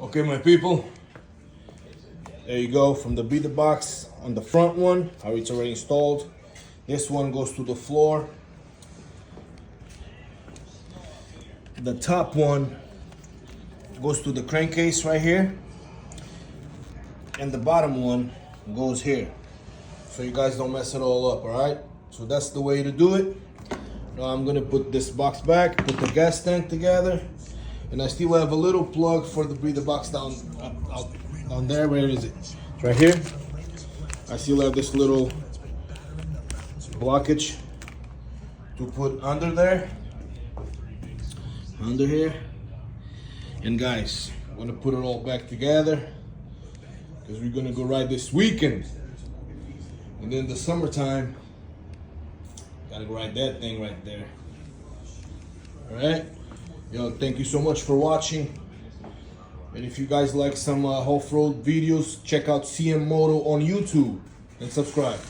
Okay, my people, there you go, from the breather box on the front one, how it's already installed. This one goes to the floor. The top one goes to the crankcase right here, and the bottom one goes here, so you guys don't mess it all up. All right, so that's the way to do it. Now I'm gonna put this box back, put the gas tank together, and I still have a little plug for the breather box down there. Where is it? It's right here. I still have this little blockage to put under there, under here. And guys, I'm gonna put it all back together because we're gonna go ride this weekend. And then the summertime, gotta go ride that thing right there. All right, yo, thank you so much for watching. And if you guys like some off-road videos, check out CM Moto on YouTube and subscribe.